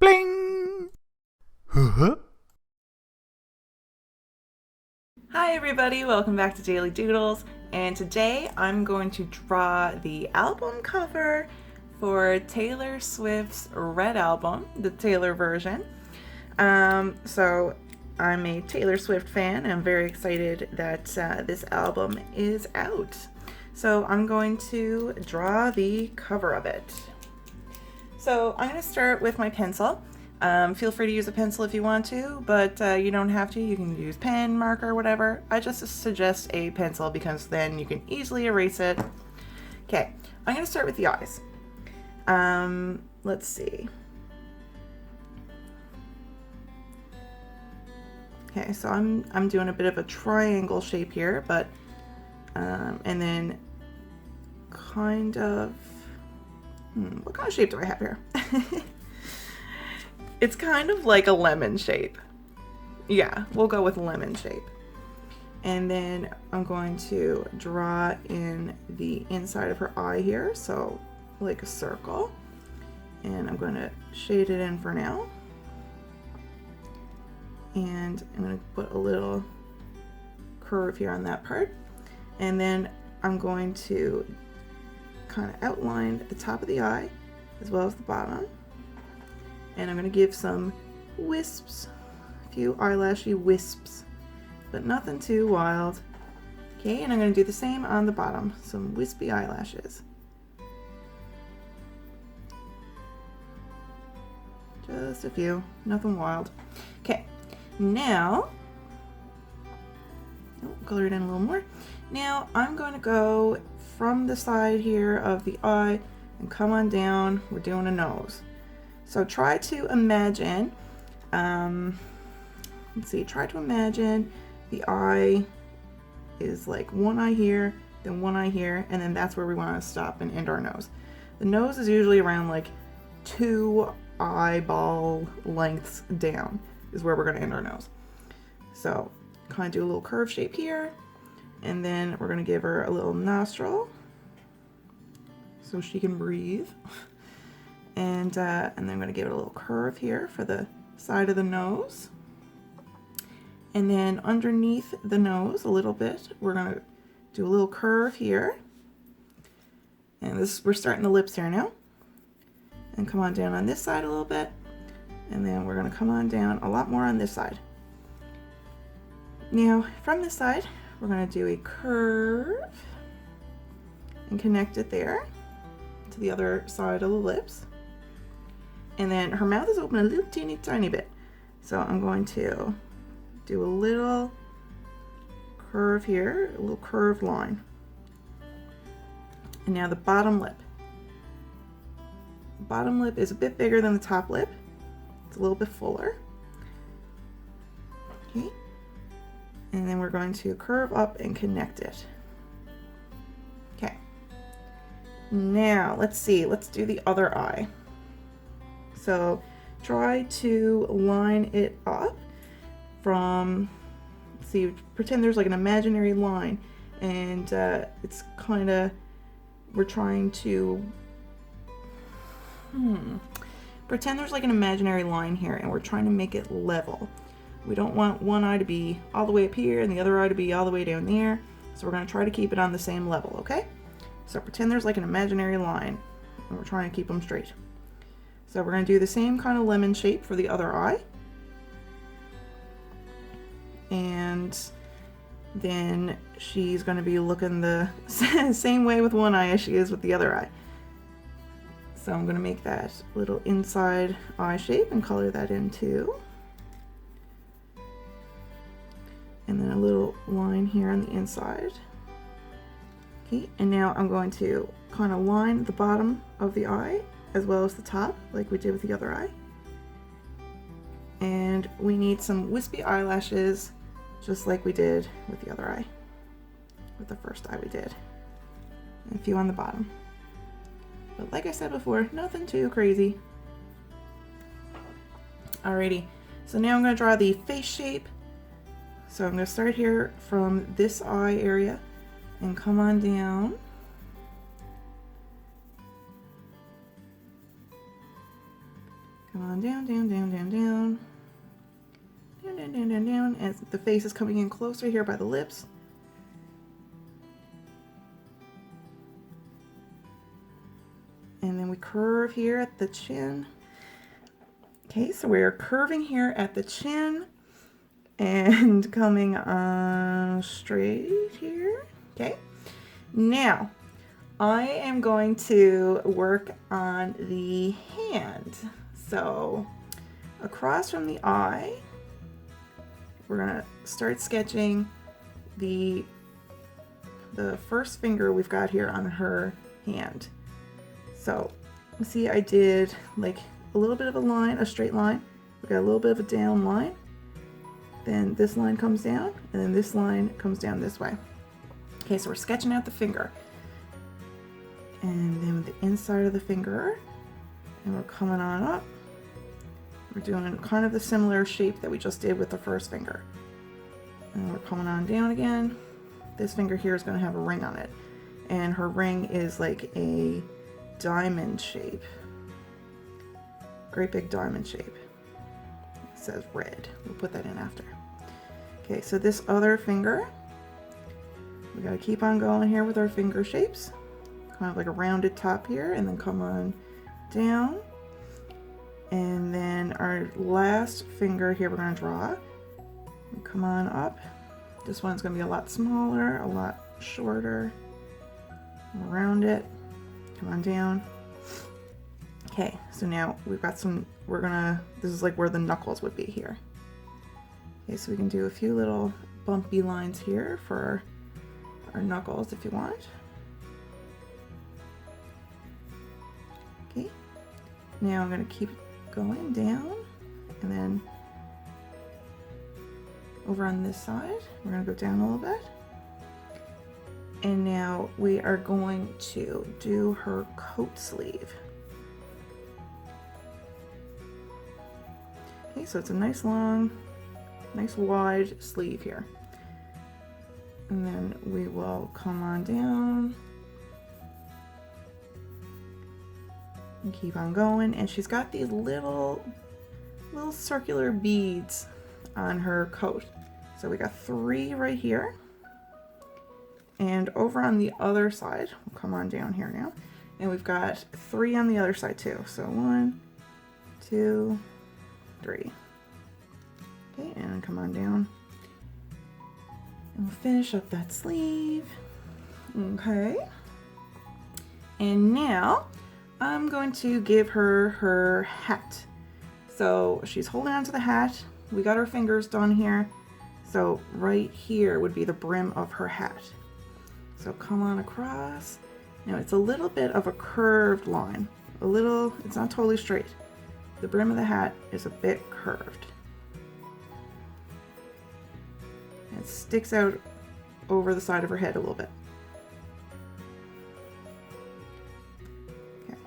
Bling! Huh? Hi everybody, welcome back to Daily Doodles, and today I'm going to draw the album cover for Taylor Swift's Red album, the Taylor version. So I'm a Taylor Swift fan and I'm very excited that this album is out. So I'm going to draw the cover of it. So I'm going to start with my pencil. Feel free to use a pencil if you want to, but you don't have to. You can use pen, marker, whatever. I just suggest a pencil because then you can easily erase it. Okay, I'm going to start with the eyes. Let's see. Okay, so I'm doing a bit of a triangle shape here, but and then kind of what kind of shape do I have here? It's kind of like a lemon shape. Yeah, we'll go with lemon shape. And then I'm going to draw in the inside of her eye here, so like a circle. And I'm going to shade it in for now. And I'm going to put a little curve here on that part. And then I'm going to kind of outline the top of the eye as well as the bottom. And I'm going to give some wisps, a few eyelashy wisps, but nothing too wild. Okay, and I'm going to do the same on the bottom, some wispy eyelashes. Just a few, nothing wild. Okay, now, color it in a little more. Now I'm going to go from the side here of the eye and come on down. We're doing a nose. So try to imagine, try to imagine the eye is like one eye here, then one eye here, and then that's where we want to stop and end our nose. The nose is usually around like 2 eyeball lengths down is where we're going to end our nose. So kind of do a little curve shape here, and then we're going to give her a little nostril so she can breathe. And then I'm going to give it a little curve here for the side of the nose. And then underneath the nose a little bit, we're going to do a little curve here. And we're starting the lips here now. And come on down on this side a little bit. And then we're going to come on down a lot more on this side. Now, from this side, we're going to do a curve and connect it there to the other side of the lips. And then her mouth is open a little teeny tiny bit. So I'm going to do a little curve here, a little curved line. And now the bottom lip. The bottom lip is a bit bigger than the top lip. It's a little bit fuller. Okay. And then we're going to curve up and connect it. Okay. Now, let's see. Let's do the other eye. So try to line it up from, pretend there's like an imaginary line, and it's kind of, we're trying to, pretend there's like an imaginary line here, and we're trying to make it level. We don't want one eye to be all the way up here and the other eye to be all the way down there, so we're going to try to keep it on the same level, okay? So pretend there's like an imaginary line, and we're trying to keep them straight. So we're going to do the same kind of lemon shape for the other eye. And then she's going to be looking the same way with one eye as she is with the other eye. So I'm going to make that little inside eye shape and color that in too. And then a little line here on the inside. Okay, and now I'm going to kind of line the bottom of the eye as well as the top, like we did with the other eye. And we need some wispy eyelashes, just like we did with the other eye, with the first eye we did. And a few on the bottom. But like I said before, nothing too crazy. Alrighty, so now I'm going to draw the face shape. So I'm going to start here from this eye area and come on down. Come on down, down, down, down, down. Down, down, down, down, down. And the face is coming in closer here by the lips. And then we curve here at the chin. Okay, so we're curving here at the chin and coming on straight here. Okay, now I am going to work on the hand. So across from the eye, we're gonna start sketching the first finger we've got here on her hand. So you see I did like a little bit of a line, a straight line. We got a little bit of a down line. Then this line comes down, and then this line comes down this way. Okay, so we're sketching out the finger. And then with the inside of the finger, and we're coming on up. We're doing kind of the similar shape that we just did with the first finger. And we're coming on down again. This finger here is going to have a ring on it. And her ring is like a diamond shape. Great big diamond shape. It says red. We'll put that in after. Okay, so this other finger, we gotta keep on going here with our finger shapes. Kind of like a rounded top here, and then come on down. And then our last finger here we're gonna draw. Come on up. This one's gonna be a lot smaller, a lot shorter. Around it. Come on down. Okay, so now we've got some, this is like where the knuckles would be here. Okay, so we can do a few little bumpy lines here for our knuckles if you want. Okay, now I'm gonna keep going down, and then over on this side, we're gonna go down a little bit. And now we are going to do her coat sleeve. Okay, so it's a nice long, nice wide sleeve here. And then we will come on down and keep on going. And she's got these little circular beads on her coat. So we got 3 right here. And over on the other side, we'll come on down here now. And we've got 3 on the other side too. So 1, 2, 3. Okay, and come on down. And we'll finish up that sleeve. Okay. And now I'm going to give her her hat. So she's holding on to the hat. We got her fingers done here. So right here would be the brim of her hat. So come on across. Now it's a little bit of a curved line. It's not totally straight. The brim of the hat is a bit curved. It sticks out over the side of her head a little bit. Okay.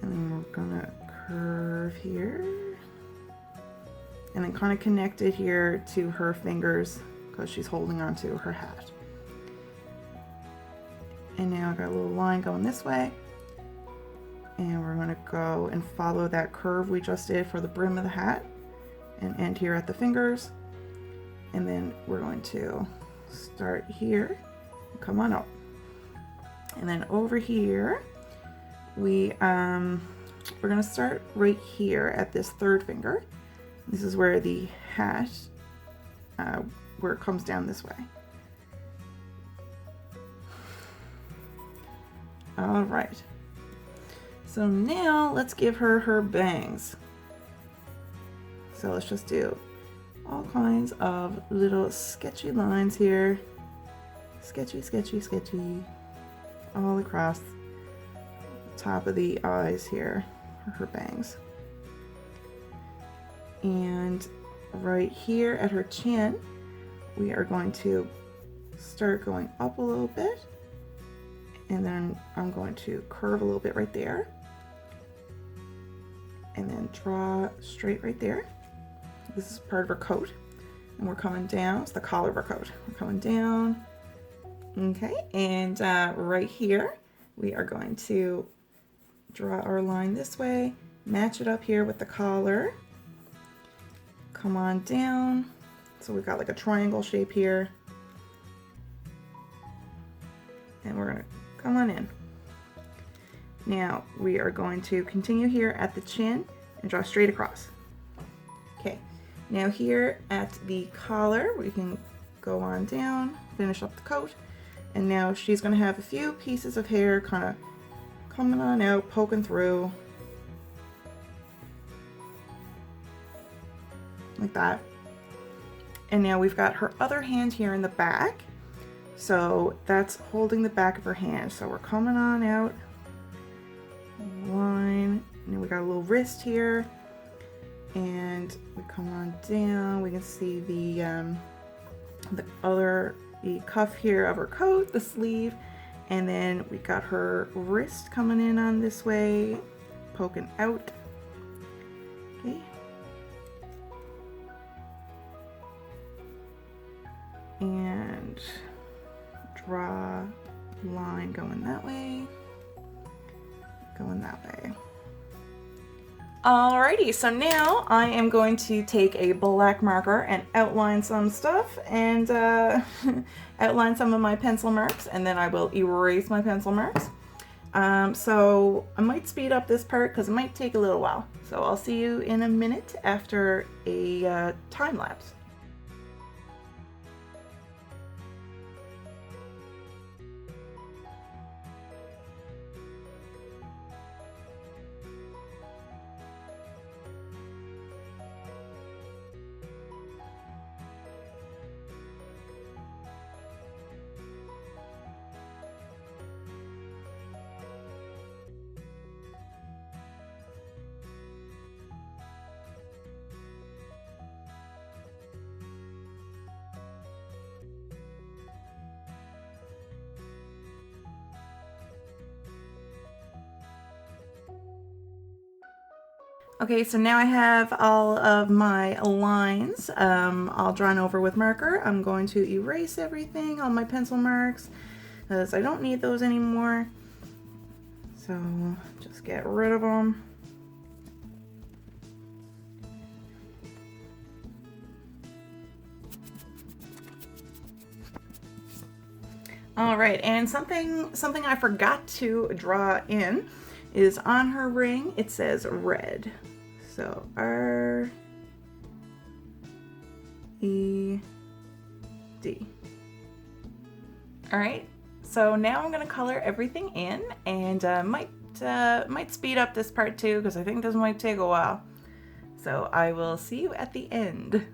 And then we're gonna curve here. And then kind of connect it here to her fingers because she's holding onto her hat. And now I've got a little line going this way. And we're gonna go and follow that curve we just did for the brim of the hat and end here at the fingers. And then we're going to start here, come on up. And then over here, we're gonna start right here at this 3rd finger. This is where the hat, where it comes down this way. All right. So now let's give her her bangs. So let's just do all kinds of little sketchy lines here. Sketchy, sketchy, sketchy. All across the top of the eyes here for her bangs. And right here at her chin, we are going to start going up a little bit. And then I'm going to curve a little bit right there. And then draw straight right there. This is part of her coat. And we're coming down. It's the collar of her coat. We're coming down. Okay, and right here, we are going to draw our line this way, match it up here with the collar, come on down. So we've got like a triangle shape here. And we're gonna come on in. Now we are going to continue here at the chin and draw straight across. Okay, now here at the collar, we can go on down, finish up the coat, and now she's gonna have a few pieces of hair kind of coming on out, poking through, like that. And now we've got her other hand here in the back. So that's holding the back of her hand. So we're coming on out, line, and then we got a little wrist here, and we come on down. We can see the cuff here of her coat, the sleeve, and then we got her wrist coming in on this way, poking out. Okay. And draw line going that way, going that way. Alrighty, so now I am going to take a black marker and outline some stuff and outline some of my pencil marks, and then I will erase my pencil marks. So I might speed up this part because it might take a little while. So I'll see you in a minute after a time lapse. Okay, so now I have all of my lines all drawn over with marker. I'm going to erase everything, all my pencil marks, because I don't need those anymore. So just get rid of them. All right, and something I forgot to draw in is on her ring. It says red. So R-E-D. All right, so now I'm gonna color everything in, and might speed up this part too because I think this might take a while. So I will see you at the end.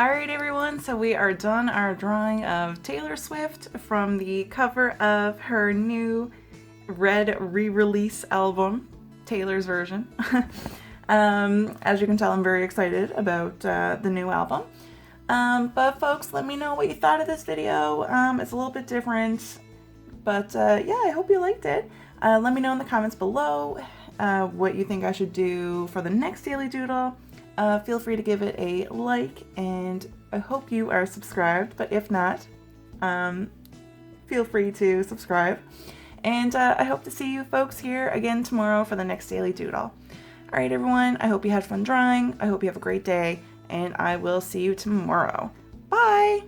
Alright everyone, so we are done our drawing of Taylor Swift from the cover of her new Red re-release album, Taylor's version. As you can tell, I'm very excited about the new album. But folks, let me know what you thought of this video. It's a little bit different, but yeah, I hope you liked it. Let me know in the comments below what you think I should do for the next Daily Doodle. Feel free to give it a like, and I hope you are subscribed, but if not, feel free to subscribe. And I hope to see you folks here again tomorrow for the next Daily Doodle. Alright everyone, I hope you had fun drawing, I hope you have a great day, and I will see you tomorrow. Bye!